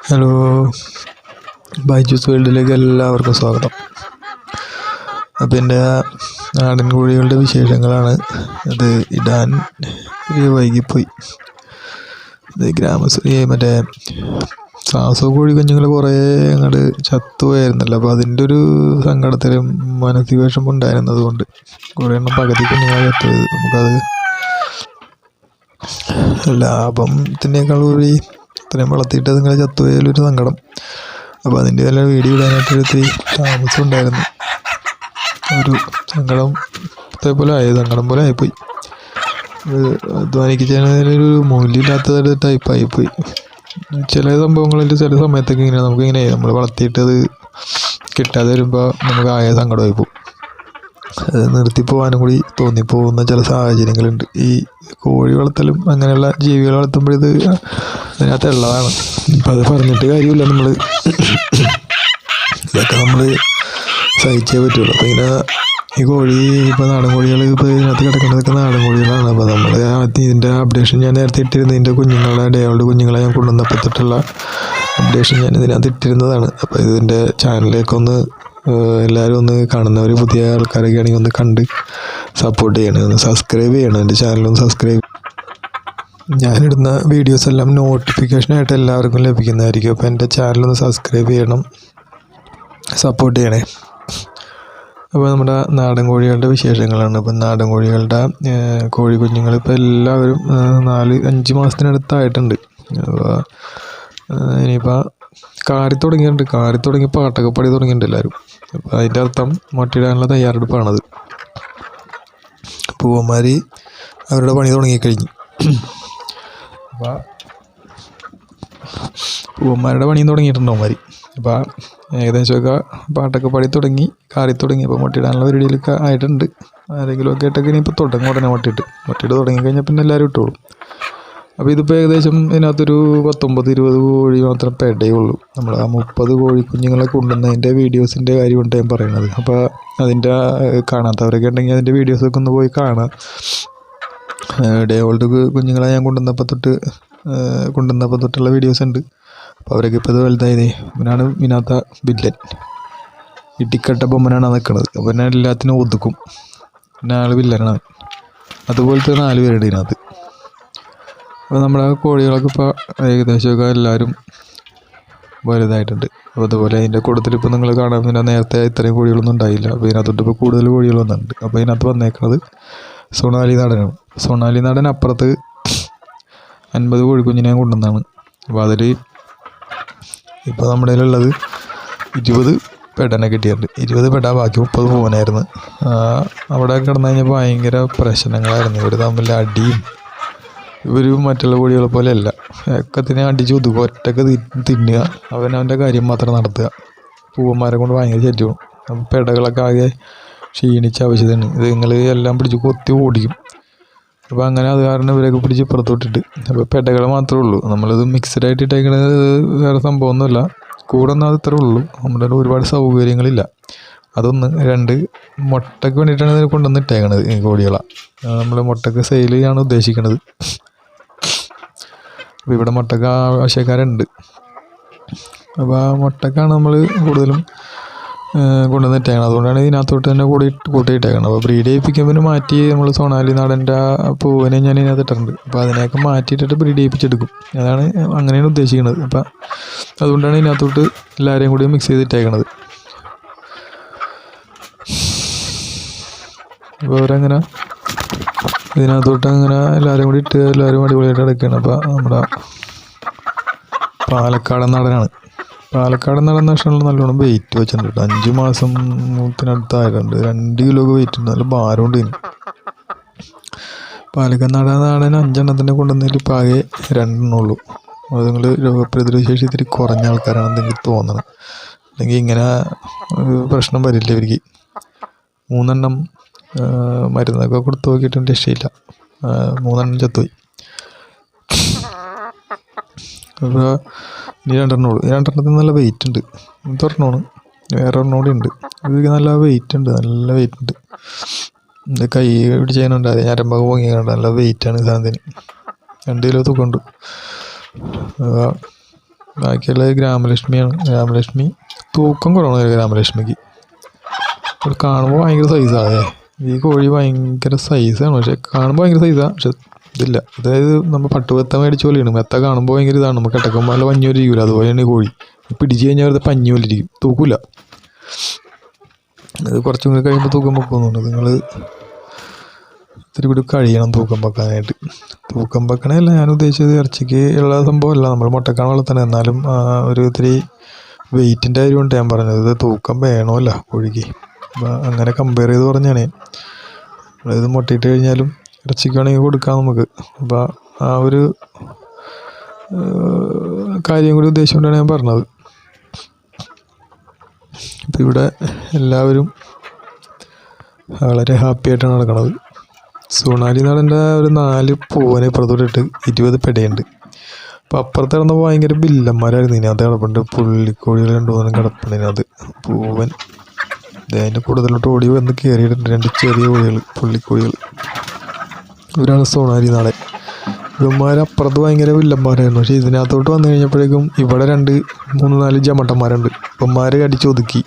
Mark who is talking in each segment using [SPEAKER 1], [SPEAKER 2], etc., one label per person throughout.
[SPEAKER 1] Hello, Byju's വേൾഡിലേക്ക് എല്ലാവർക്കും സ്വാഗതം. അപ്പം എൻ്റെ നാടൻ കോഴികളുടെ വിശേഷങ്ങളാണ്. അത് ഇടാൻ വൈകിപ്പോയി. ഇത് മറ്റേ സാസോ കോഴി കുഞ്ഞുങ്ങൾ കുറേ അങ്ങോട്ട് ചത്തുപോയായിരുന്നല്ലോ. അപ്പോൾ അതിൻ്റെ ഒരു സങ്കടത്തിലും മാനസിക വിഷമം ഉണ്ടായിരുന്നത് കൊണ്ട് കുറേ എണ്ണം പകുതി കുഞ്ഞുങ്ങളെ ചത്തുപോയത്. നമുക്കത് ലാഭത്തിനേക്കാൾ കൂടി ഇത്രയും വളർത്തിയിട്ട് അതിങ്ങനെ ചത്തുപോയാലൊരു സങ്കടം. അപ്പോൾ അതിൻ്റെ എല്ലാം വീഡിയോ ഇടാനായിട്ട് ഒത്തിരി താമസം ഉണ്ടായിരുന്നു. ഒരു സങ്കടം പോലെ ആയിപ്പോയി. അധ്വാനിക്കുന്നതിനൊരു മൂല്യമില്ലാത്ത ടൈപ്പായിപ്പോയി. ചില സംഭവങ്ങളിൽ ചില സമയത്തൊക്കെ ഇങ്ങനെ നമുക്കിങ്ങനെ നമ്മൾ വളർത്തിയിട്ട് അത് കിട്ടാതെ വരുമ്പോൾ നമുക്ക് ആയ സങ്കടമായി പോകും. അത് നിർത്തിപ്പോകാനും കൂടി തോന്നിപ്പോകുന്ന ചില സാഹചര്യങ്ങളുണ്ട്. ഈ കോഴി വളർത്തലും അങ്ങനെയുള്ള ജീവികൾ വളർത്തുമ്പോൾ ഇത് അതിനകത്ത് ഉള്ളതാണ്. ഇപ്പം അത് പറഞ്ഞിട്ട് കാര്യമില്ല. ഇതൊക്കെ നമ്മൾ സഹിച്ചേ പറ്റുള്ളൂ. അപ്പോൾ ഇങ്ങനെ ഈ കോഴി ഇപ്പോൾ നാടൻ കോഴികൾ ഇപ്പോൾ ഇതിനകത്ത് കിടക്കുന്നതൊക്കെ നാടൻ കോഴികളാണ്. അപ്പോൾ നമ്മൾ ഇതിൻ്റെ അപ്ഡേഷൻ ഞാൻ നേരത്തെ ഇട്ടിരുന്നത് ഇതിൻ്റെ ഡേകളുടെ കുഞ്ഞുങ്ങളെ ഞാൻ കൊണ്ടുവന്നപ്പോൾ തൊട്ടുള്ള അപ്ഡേഷൻ ഞാൻ ഇതിനകത്ത് ഇട്ടിരുന്നതാണ്. അപ്പോൾ ഇതിൻ്റെ ചാനലിലേക്കൊന്ന് എല്ലാവരും ഒന്ന് കാണുന്നവർ പുതിയ ആൾക്കാരൊക്കെ ആണെങ്കിൽ ഒന്ന് കണ്ട് സപ്പോർട്ട് ചെയ്യണം, ഒന്ന് സബ്സ്ക്രൈബ് ചെയ്യണം. എൻ്റെ ചാനലൊന്ന് സബ്സ്ക്രൈബ്. ഞാനിടുന്ന വീഡിയോസ് എല്ലാം നോട്ടിഫിക്കേഷനായിട്ട് എല്ലാവർക്കും ലഭിക്കുന്നതായിരിക്കും. അപ്പോൾ എൻ്റെ ചാനലൊന്ന് സബ്സ്ക്രൈബ് ചെയ്യണം, സപ്പോർട്ട് ചെയ്യണേ. അപ്പോൾ നമ്മുടെ നാടൻ കോഴികളുടെ വിശേഷങ്ങളാണ്. ഇപ്പം നാടൻ കോഴികളുടെ കോഴി കുഞ്ഞുങ്ങൾ ഇപ്പോൾ എല്ലാവരും 4-5 മാസത്തിനടുത്തായിട്ടുണ്ട്. അപ്പോൾ ഇനിയിപ്പോൾ കാറി തുടങ്ങി പാട്ടൊക്കെ പാടി തുടങ്ങിയിട്ടുണ്ട് എല്ലാവരും. അപ്പോൾ അതിൻ്റെ അർത്ഥം മുട്ടയിടാനുള്ള തയ്യാറെടുപ്പാണത്. പൂവന്മാർ അവരുടെ പണി തുടങ്ങിക്കഴിഞ്ഞു. അപ്പോൾ പൂവന്മാരുടെ പണിയും തുടങ്ങിയിട്ടുണ്ടവന്മാർ. അപ്പോൾ ഏകദേശമൊക്കെ പാട്ടൊക്കെ പാടി കാറി തുടങ്ങി. അപ്പോൾ മുട്ടയിടാനുള്ള പരിപാടിയിലൊക്കെ ആയിട്ടുണ്ട്. ആരെങ്കിലുമൊക്കെ ആയിട്ടൊക്കെ ഇനിയിപ്പോൾ തുടങ്ങും. ഉടനെ മുട്ടയിട്ട് തുടങ്ങിക്കഴിഞ്ഞാൽ പിന്നെ എല്ലാവരും ഇട്ടോളും. അപ്പോൾ ഇതിപ്പോൾ ഏകദേശം ഇതിനകത്തൊരു 19-20 കോഴി മാത്രം പെടയുള്ളൂ. നമ്മൾ ആ 30 കോഴിക്കുഞ്ഞുങ്ങളെ കൊണ്ടുവന്നതിൻ്റെ വീഡിയോസിൻ്റെ കാര്യമുണ്ട് ഞാൻ പറയുന്നത്. അപ്പോൾ അതിൻ്റെ കാണാത്തവരൊക്കെ ഉണ്ടെങ്കിൽ അതിൻ്റെ വീഡിയോസൊക്കെ ഒന്ന് പോയി കാണാം. ഡേ ഓൾഡ് കുഞ്ഞുങ്ങളെ ഞാൻ കൊണ്ടുവന്നപ്പോൾ തൊട്ടുള്ള വീഡിയോസ് ഉണ്ട്. അപ്പോൾ അവരൊക്കെ ഇപ്പോൾ ഇത് വലുതായതേ. ഇവനാണ് ഇതിനകത്ത വില്ലൻ. ഇടിക്കട്ട ബൊമ്മനാണ് നിൽക്കുന്നത്. അപ്പോൾ ഞാൻ എല്ലാത്തിനും ഒതുക്കും. പിന്നെ ആൾ വില്ലനാണ്. അതുപോലത്തെ 4 പേരുണ്ട് ഇതിനകത്ത്. അപ്പോൾ നമ്മുടെ കോഴികളൊക്കെ ഇപ്പോൾ ഏകദേശമൊക്കെ എല്ലാവരും വലുതായിട്ടുണ്ട്. അപ്പോൾ അതുപോലെ അതിൻ്റെ കൂട്ടത്തിൽ ഇപ്പോൾ നിങ്ങൾ കാണാൻ നേരത്തെ ഇത്രയും കോഴികളൊന്നും ഉണ്ടായില്ല. അപ്പോൾ ഇതിനകത്തോട്ട് ഇപ്പോൾ കൂടുതൽ കോഴികൾ വന്നിട്ടുണ്ട്. അപ്പോൾ ഇതിനകത്ത് വന്നേക്കുന്നത് സൊണാലി നാടനാണ്. സൊണാലി നാടൻ അപ്പുറത്ത് 50 കോഴിക്കുഞ്ഞിനെ കൊണ്ടുവന്നതാണ്. അപ്പോൾ അതിൽ ഇപ്പോൾ നമ്മുടെ കയ്യിലുള്ളത് 20 പെടനെ കിട്ടിയിട്ടുണ്ട്. 20 പെട, ബാക്കി 30 പോകാനായിരുന്നു. അവിടെ കിടന്നു കഴിഞ്ഞപ്പോൾ ഭയങ്കര പ്രശ്നങ്ങളായിരുന്നു. ഇവർ തമ്മിൽ അടിയും. ഇവർ മറ്റുള്ള കോഴികളെ പോലെയല്ല. ഒക്കത്തിനെ അടിച്ച് ഒതുക്കുക, ഒറ്റക്ക് തിന്നുക, അവനവൻ്റെ കാര്യം മാത്രം നടത്തുക. പൂവന്മാരെ കൊണ്ട് ഭയങ്കര ശല്യവും. അപ്പം പെടകളൊക്കെ ആകെ ക്ഷീണിച്ച ആവശ്യത്തിന് ഇത് നിങ്ങൾ എല്ലാം പിടിച്ച് കൊത്തി ഓടിക്കും. അപ്പോൾ അങ്ങനെ അത് കാരണം ഇവരൊക്കെ പിടിച്ച് പുറത്തോട്ടിട്ട്. അപ്പോൾ പെടകൾ മാത്രമേ ഉള്ളൂ. നമ്മളിത് മിക്സഡ് ആയിട്ട് ഇട്ടേക്കണത് വേറെ സംഭവമൊന്നുമില്ല. കൂടെ ഒന്നും അത് ഇത്രേ ഉള്ളൂ. നമ്മുടെ ഒരുപാട് സൗകര്യങ്ങളില്ല. അതൊന്ന്. 2 മുട്ടയ്ക്ക് വേണ്ടിയിട്ടാണ് ഇതിനെ കൊണ്ടുവന്ന് ഇട്ടേക്കണത്. ഈ കോഴികളാണ് നമ്മൾ മുട്ടയ്ക്ക് സെയിൽ ചെയ്യാണ് ഉദ്ദേശിക്കുന്നത്. അപ്പോൾ ഇവിടെ മുട്ടയ്ക്ക് ആവശ്യക്കാരുണ്ട്. അപ്പോൾ ആ മുട്ടയ്ക്കാണ് നമ്മൾ കൂടുതലും കൊണ്ടുവന്ന് ഇട്ടേക്കണം. അതുകൊണ്ടാണ് ഇതിനകത്തോട്ട് തന്നെ കൂട്ടിയിട്ടേക്കണം. അപ്പോൾ ബ്രീഡ് ചെയ്യിപ്പിക്കുമ്പോൾ മാറ്റി നമ്മൾ സൊണാലി നാടൻ്റെ പൂവിനെ ഞാൻ ഇതിനകത്ത് ഇട്ടിട്ടുണ്ട്. അപ്പോൾ അതിനെയൊക്കെ മാറ്റിയിട്ടിട്ട് ബ്രീഡ് ചെയ്യിപ്പിച്ചെടുക്കും. അങ്ങനെയാണ് ഉദ്ദേശിക്കുന്നത്. അപ്പം അതുകൊണ്ടാണ് ഇതിനകത്തോട്ട് എല്ലാവരെയും കൂടി മിക്സ് ചെയ്തിട്ടേക്കണത്. അപ്പോൾ അവരങ്ങനെ ഇതിനകത്തോട്ട് അങ്ങനെ എല്ലാവരും കൂടി ഇട്ട് എല്ലാവരും അടിപൊളിയായിട്ട് കിടക്കുകയാണ്. അപ്പോൾ നമ്മുടെ പാലക്കാടൻ നാടനാണ്. പാലക്കാടൻ നാടൻ നഷ്ടമുള്ള നല്ലോണം വെയിറ്റ് വെച്ചിട്ടുണ്ട്. 5 മാസത്തിനടുത്തായിട്ടുണ്ട്. 2 കിലോ വെയിറ്റ് ഉണ്ട്. നല്ല ഭാരമുണ്ട് ഇതിന്. പാലക്കാട് നാടൻ 5 എണ്ണത്തിനെ കൊണ്ടുവന്നതിൽ ഇപ്പോൾ ആകെ 2 എണ്ണേ ഉള്ളൂ. അത് നിങ്ങൾ രോഗപ്രതിരോധ ശേഷി ഇത്തിരി കുറഞ്ഞ ആൾക്കാരാണെന്ന് എനിക്ക് തോന്നണം. അല്ലെങ്കിൽ ഇങ്ങനെ പ്രശ്നം വരില്ല ഇവർക്ക്. 3 എണ്ണം മരുന്നൊക്കെ കൊടുത്ത് നോക്കിയിട്ടും രക്ഷയില്ല. 3 എണ്ണം ചത്തുപോയി. അപ്പോൾ ഇനി 2 എണ്ണേ ഉള്ളൂ. 2 എണ്ണത്തിന് നല്ല വെയിറ്റ് ഉണ്ട്. ഇതൊരെണ്ണമാണ്. വേറെ ഒരെണ്ണം കൂടി ഉണ്ട്. ഇത് നല്ല വെയിറ്റ് ഉണ്ട്. ഇത് കൈ പിടിച്ചതിനുണ്ട്. അത് ഞരമ്പൊക്കെ പൊങ്ങിയുണ്ട്. നല്ല വെയിറ്റാണ് സാധനത്തിന്. 2 കിലോ തൂക്കമുണ്ട്. ബാക്കിയുള്ളത് ഗ്രാമലക്ഷ്മിയാണ്. ഗ്രാമലക്ഷ്മി തൂക്കം കുറവാണ് ഗ്രാമലക്ഷ്മിക്ക്. അത് കാണുമ്പോൾ ഭയങ്കര സൈസാണ്. ഈ കോഴി ഭയങ്കര സൈസാണ്, പക്ഷെ കാണുമ്പോൾ ഭയങ്കര സൈസാണ്, പക്ഷെ ഇതില്ല. അതായത് നമ്മൾ പട്ടുമെത്ത മേടിച്ച പോലെയാണ്. മെത്ത കാണുമ്പോൾ ഭയങ്കര ഇതാണ്, നമുക്ക് കിടക്കുമ്പോൾ നല്ല പഞ്ഞൂല് ഇരിക്കില്ല. അതുപോലെയാണ് ഈ കോഴി. പിടിച്ച് കഴിഞ്ഞാൽ വെറുതെ പഞ്ഞൂല് ഇരിക്കും, തൂക്കില്ല. അത് കുറച്ചും കൂടി കഴിയുമ്പോൾ തൂക്കം വെക്കുന്നുണ്ട്. നിങ്ങൾ ഇത്തിരി കൂടി കഴിയണം തൂക്കം വെക്കാനായിട്ട്. തൂക്കം വെക്കണമല്ല ഞാൻ ഉദ്ദേശിച്ചത്, ഇറച്ചിക്ക് ഉള്ള സംഭവമല്ല, നമ്മൾ മുട്ടക്കാൻ വളർത്തണം. എന്നാലും ഒരു ഇത്തിരി വെയിറ്റിൻ്റെ കാര്യമുണ്ട് ഞാൻ പറഞ്ഞത്. ഇത് തൂക്കം വേണമല്ല കോഴിക്ക്. അപ്പം അങ്ങനെ കമ്പയർ ചെയ്ത് പറഞ്ഞാണ്. അതായത് മുട്ടയിട്ട് കഴിഞ്ഞാലും ഇറച്ചിക്ക് വേണമെങ്കിൽ കൊടുക്കാം നമുക്ക്. അപ്പോൾ ആ ഒരു കാര്യം കൂടി ഉദ്ദേശിച്ചുകൊണ്ടാണ് ഞാൻ പറഞ്ഞത്. അപ്പം ഇവിടെ എല്ലാവരും വളരെ ഹാപ്പി ആയിട്ടാണ് നടക്കുന്നത്. സോണാലി നാടൻ്റെ ഒരു 4 പൂവനെ ഇപ്പുറത്തോട്ടിട്ട് 20 പെടയുണ്ട്. അപ്പോൾ അപ്പുറത്ത് കിടന്നപ്പോൾ ഭയങ്കര ബില്ലന്മാരായിരുന്നു. ഇതിനകത്ത് കിടപ്പുണ്ട് പുള്ളിക്കോഴികൾ 2-3 കിടപ്പുണ്ട് ഇതിനകത്ത്. പൂവൻ അതിൻ്റെ കൂടുതലോട്ട് ഓടി വന്ന് കയറിയിട്ടുണ്ട് 2 ചെറിയ കോഴികൾ, പുള്ളിക്കോഴികൾ. ഇവരാണ് സോണാലി നാടൻ. ഇവന്മാരപ്പുറത്ത് ഭയങ്കര വില്ലന്മാരായിരുന്നു. പക്ഷേ ഇതിനകത്തോട്ട് വന്നു കഴിഞ്ഞപ്പോഴേക്കും ഇവിടെ 2-3-4 ജമട്ടന്മാരുണ്ട്. ഇവന്മാരെ അടിച്ചൊതുക്കി.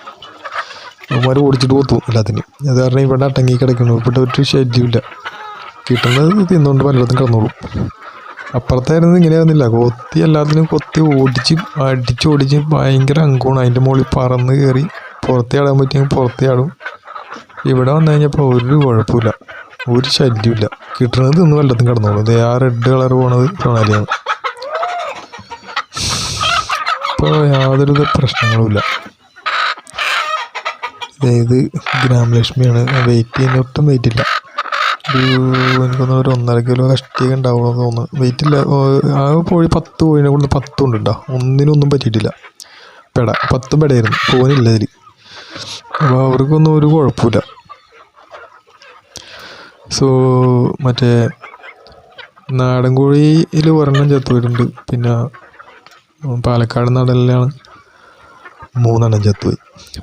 [SPEAKER 1] ഇവന്മാർ ഓടിച്ചിട്ട് പോത്തു എല്ലാത്തിനും. അത് കാരണം ഇവിടെ അടങ്ങി കിടക്കുന്നു. ഇവിടെ ഒരു ശല്യമില്ല, കിട്ടുന്നത് തിന്നുകൊണ്ട് പലയിടത്തും കിടന്നോളും. അപ്പുറത്തായിരുന്നു ഇങ്ങനെയായിരുന്നില്ല, കൊത്തി എല്ലാത്തിനും കൊത്തി അടിച്ചോടിച്ച് ഭയങ്കര അങ്കമാണ്. അതിൻ്റെ മുകളിൽ പറന്ന് കയറി പുറത്തേ ആടാൻ പറ്റിയെങ്കിൽ പുറത്തേ ആടും. ഇവിടെ വന്നു കഴിഞ്ഞപ്പോൾ ഒരു കുഴപ്പമില്ല, ഒരു ശല്യമില്ല. കിട്ടുന്നത് തിന്ന് വല്ലതും കിടന്നോളൂ. ഇത് ആ റെഡ് കളർ പോണത് സോണാലിയാണ്. ഇപ്പോൾ യാതൊരുവിധ പ്രശ്നങ്ങളുമില്ല. അതായത് ഗ്രാമലക്ഷ്മിയാണ്. വെയിറ്റ് ചെയ്യുന്ന ഒട്ടും വെയിറ്റ് ഇല്ല. എനിക്കൊന്ന് ഒരു 1.5 കിലോ കഷ്ടിയൊക്കെ ഉണ്ടാവുള്ളൂ എന്ന് തോന്നുന്നു. വെയിറ്റ് ഇല്ല. ആ കോഴി 10 കോഴിനെ കൊണ്ട് 10 ഉണ്ട് കേട്ടോ. ഒന്നിനൊന്നും പറ്റിയിട്ടില്ല. 10 പെടയായിരുന്നു, ഫോനില്ല ഇതിൽ. അപ്പോൾ അവർക്കൊന്നും ഒരു കുഴപ്പമില്ല. മറ്റേ നാടൻ കോഴിയിൽ ഒരെണ്ണം ചത്തുപോയിട്ടുണ്ട്. പിന്നെ പാലക്കാട് നാടനിലാണ് 3 ചത്തുപോയി.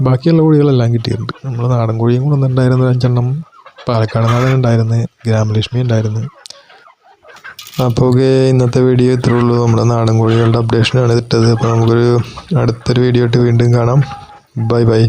[SPEAKER 1] ബാക്കിയുള്ള കോഴികളെല്ലാം കിട്ടിയിട്ടുണ്ട്. നമ്മൾ നാടൻ കോഴിയും കൂടെ ഉണ്ടായിരുന്നു 5 പാലക്കാട് നാടൻ ഉണ്ടായിരുന്നു, ഗ്രാമലക്ഷ്മി ഉണ്ടായിരുന്നു. അപ്പോൾ ഇന്നത്തെ വീഡിയോ ഇത്രേ ഉള്ളൂ. നമ്മുടെ നാടൻ കോഴികളുടെ അപ്ഡേഷനാണ് ഇട്ടത്. അപ്പോൾ നമുക്കൊരു അടുത്തൊരു വീഡിയോ ആയിട്ട് വീണ്ടും കാണാം. Bye bye.